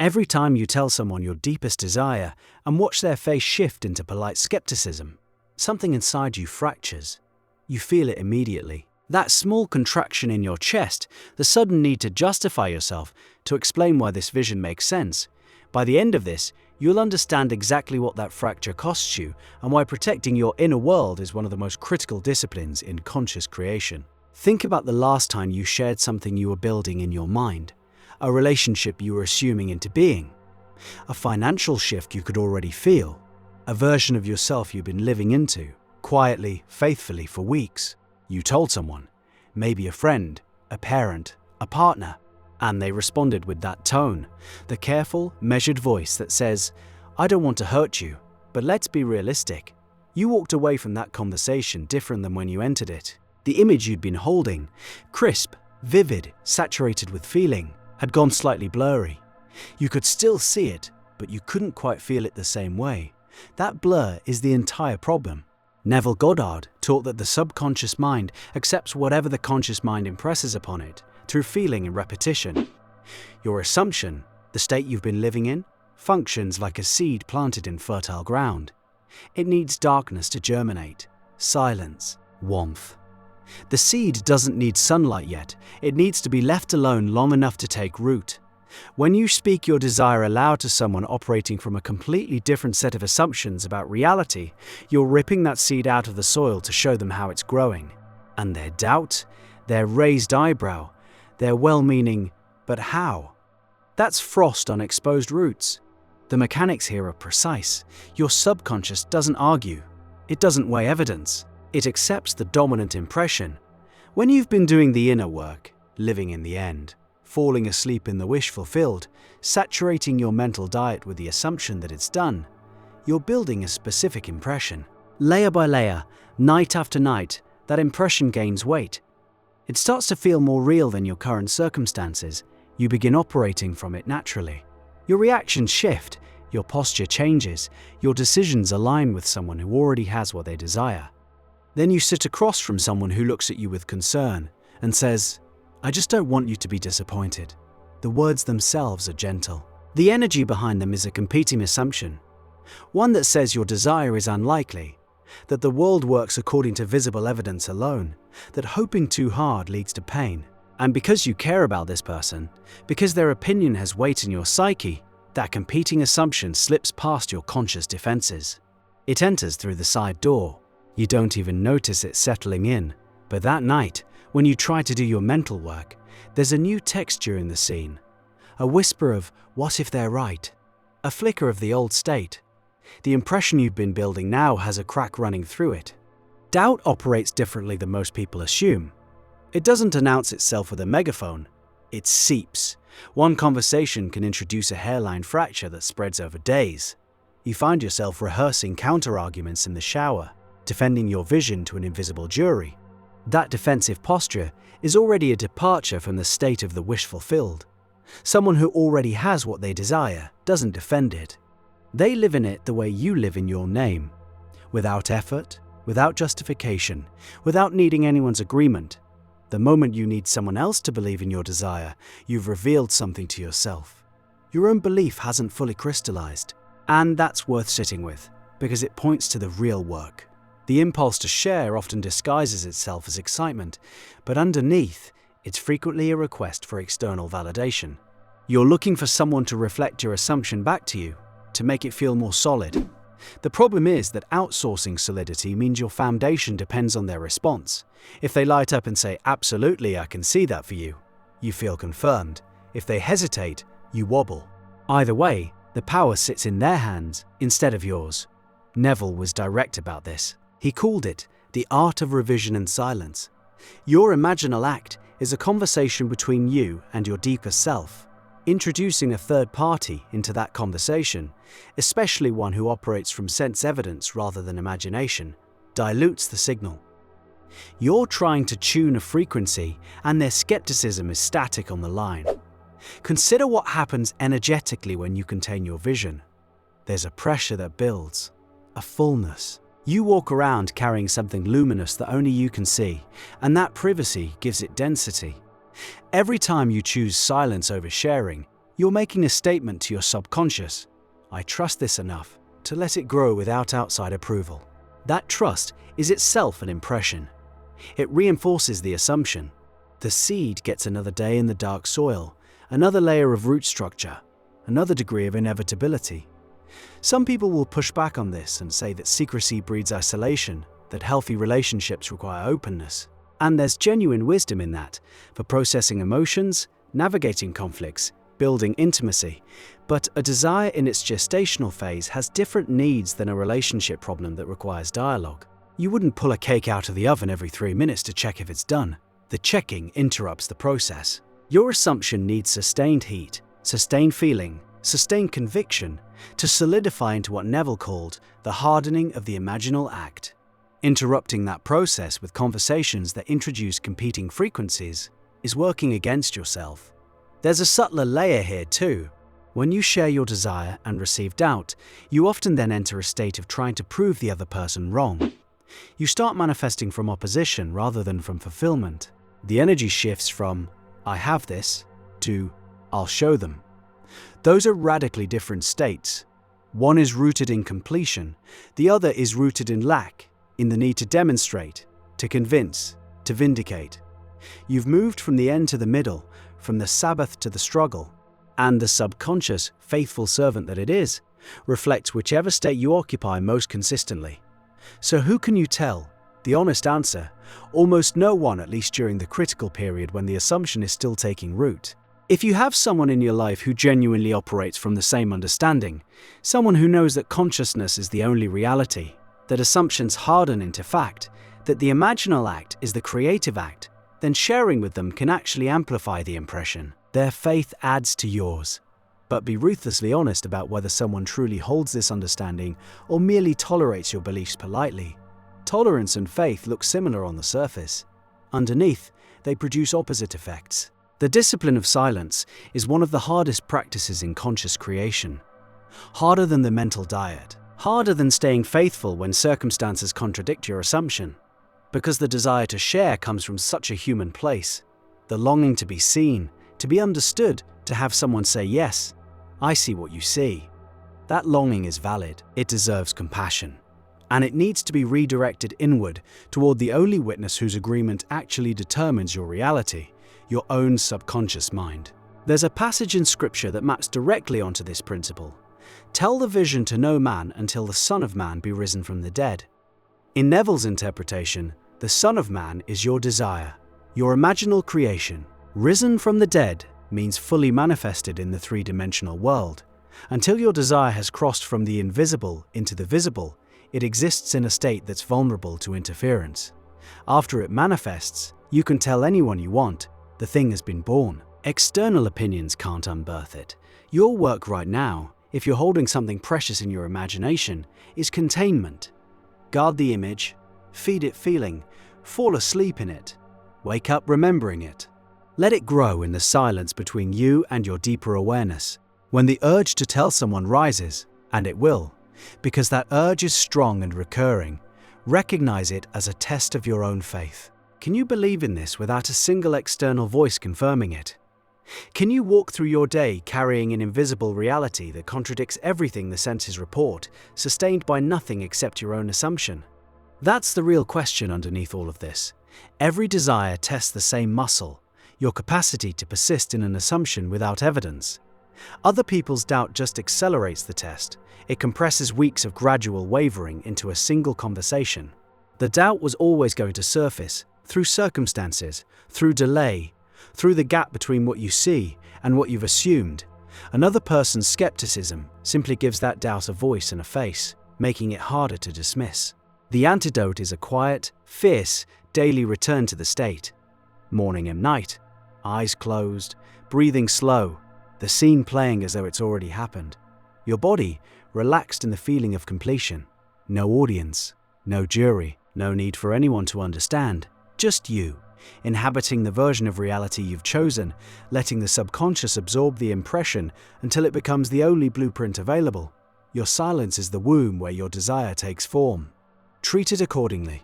Every time you tell someone your deepest desire and watch their face shift into polite skepticism, something inside you fractures. You feel it immediately. That small contraction in your chest, the sudden need to justify yourself, to explain why this vision makes sense. By the end of this, you'll understand exactly what that fracture costs you and why protecting your inner world is one of the most critical disciplines in conscious creation. Think about the last time you shared something you were building in your mind, a relationship you were assuming into being, a financial shift you could already feel, a version of yourself you've been living into, quietly, faithfully for weeks. You told someone, maybe a friend, a parent, a partner, and they responded with that tone, the careful, measured voice that says, "I don't want to hurt you, but let's be realistic." You walked away from that conversation different than when you entered it. The image you'd been holding, crisp, vivid, saturated with feeling, had gone slightly blurry. You could still see it, but you couldn't quite feel it the same way. That blur is the entire problem. Neville Goddard taught that the subconscious mind accepts whatever the conscious mind impresses upon it, through feeling and repetition. Your assumption, the state you've been living in, functions like a seed planted in fertile ground. It needs darkness to germinate, silence, warmth. The seed doesn't need sunlight yet, it needs to be left alone long enough to take root. When you speak your desire aloud to someone operating from a completely different set of assumptions about reality, you're ripping that seed out of the soil to show them how it's growing. And their doubt, their raised eyebrow, their well-meaning, "but how?" That's frost on exposed roots. The mechanics here are precise. Your subconscious doesn't argue. It doesn't weigh evidence. It accepts the dominant impression. When you've been doing the inner work, living in the end, falling asleep in the wish fulfilled, saturating your mental diet with the assumption that it's done, you're building a specific impression. Layer by layer, night after night, that impression gains weight. It starts to feel more real than your current circumstances. You begin operating from it naturally. Your reactions shift, your posture changes, your decisions align with someone who already has what they desire. Then you sit across from someone who looks at you with concern and says, "I just don't want you to be disappointed." The words themselves are gentle. The energy behind them is a competing assumption. One that says your desire is unlikely, that the world works according to visible evidence alone, that hoping too hard leads to pain. And because you care about this person, because their opinion has weight in your psyche, that competing assumption slips past your conscious defenses. It enters through the side door. You don't even notice it settling in. But that night, when you try to do your mental work, there's a new texture in the scene. A whisper of, "What if they're right?" A flicker of the old state. The impression you've been building now has a crack running through it. Doubt operates differently than most people assume. It doesn't announce itself with a megaphone. It seeps. One conversation can introduce a hairline fracture that spreads over days. You find yourself rehearsing counter-arguments in the shower, defending your vision to an invisible jury. That defensive posture is already a departure from the state of the wish fulfilled. Someone who already has what they desire doesn't defend it. They live in it the way you live in your name, without effort, without justification, without needing anyone's agreement. The moment you need someone else to believe in your desire, you've revealed something to yourself. Your own belief hasn't fully crystallized, and that's worth sitting with, because it points to the real work. The impulse to share often disguises itself as excitement, but underneath, it's frequently a request for external validation. You're looking for someone to reflect your assumption back to you, to make it feel more solid. The problem is that outsourcing solidity means your foundation depends on their response. If they light up and say, "Absolutely, I can see that for you," you feel confirmed. If they hesitate, you wobble. Either way, the power sits in their hands instead of yours. Neville was direct about this. He called it the art of revision and silence. Your imaginal act is a conversation between you and your deeper self. Introducing a third party into that conversation, especially one who operates from sense evidence rather than imagination, dilutes the signal. You're trying to tune a frequency, and their skepticism is static on the line. Consider what happens energetically when you contain your vision. There's a pressure that builds, a fullness. You walk around carrying something luminous that only you can see, and that privacy gives it density. Every time you choose silence over sharing, You're making a statement to your subconscious. I trust this enough to let it grow without outside approval. That trust is itself an impression. It reinforces the assumption. The seed gets another day in the dark soil, another layer of root structure, another degree of inevitability. Some people will push back on this and say that secrecy breeds isolation, that healthy relationships require openness. And there's genuine wisdom in that, for processing emotions, navigating conflicts, building intimacy. But a desire in its gestational phase has different needs than a relationship problem that requires dialogue. You wouldn't pull a cake out of the oven every 3 minutes to check if it's done. The checking interrupts the process. Your assumption needs sustained heat, sustained feeling, sustained conviction to solidify into what Neville called the hardening of the imaginal act. Interrupting that process with conversations that introduce competing frequencies is working against yourself. There's a subtler layer here too. When you share your desire and receive doubt, you often then enter a state of trying to prove the other person wrong. You start manifesting from opposition rather than from fulfillment. The energy shifts from, I have this, to, I'll show them. Those are radically different states. One is rooted in completion, the other is rooted in lack, in the need to demonstrate, to convince, to vindicate. You've moved from the end to the middle, from the Sabbath to the struggle, and the subconscious, faithful servant that it is, reflects whichever state you occupy most consistently. So who can you tell? The honest answer, almost no one, at least during the critical period when the assumption is still taking root. If you have someone in your life who genuinely operates from the same understanding, someone who knows that consciousness is the only reality, that assumptions harden into fact, that the imaginal act is the creative act, then sharing with them can actually amplify the impression. Their faith adds to yours. But be ruthlessly honest about whether someone truly holds this understanding or merely tolerates your beliefs politely. Tolerance and faith look similar on the surface. Underneath, they produce opposite effects. The discipline of silence is one of the hardest practices in conscious creation. Harder than the mental diet. Harder than staying faithful when circumstances contradict your assumption. Because the desire to share comes from such a human place. The longing to be seen, to be understood, to have someone say, yes, I see what you see. That longing is valid. It deserves compassion. And it needs to be redirected inward toward the only witness whose agreement actually determines your reality, your own subconscious mind. There's a passage in Scripture that maps directly onto this principle. Tell the vision to no man until the Son of Man be risen from the dead. In Neville's interpretation, the Son of Man is your desire, your imaginal creation. Risen from the dead means fully manifested in the three-dimensional world. Until your desire has crossed from the invisible into the visible, it exists in a state that's vulnerable to interference. After it manifests, you can tell anyone you want, the thing has been born. External opinions can't unbirth it. Your work right now, if you're holding something precious in your imagination, is containment. Guard the image, feed it feeling, fall asleep in it, wake up remembering it. Let it grow in the silence between you and your deeper awareness. When the urge to tell someone rises, and it will, because that urge is strong and recurring, recognize it as a test of your own faith. Can you believe in this without a single external voice confirming it? Can you walk through your day carrying an invisible reality that contradicts everything the senses report, sustained by nothing except your own assumption? That's the real question underneath all of this. Every desire tests the same muscle, your capacity to persist in an assumption without evidence. Other people's doubt just accelerates the test. It compresses weeks of gradual wavering into a single conversation. The doubt was always going to surface, through circumstances, through delay, through the gap between what you see and what you've assumed. Another person's skepticism simply gives that doubt a voice and a face, making it harder to dismiss. The antidote is a quiet, fierce, daily return to the state. Morning and night, eyes closed, breathing slow, the scene playing as though it's already happened. Your body relaxed in the feeling of completion. No audience, no jury, no need for anyone to understand. Just you, inhabiting the version of reality you've chosen, letting the subconscious absorb the impression until it becomes the only blueprint available. Your silence is the womb where your desire takes form. Treat it accordingly.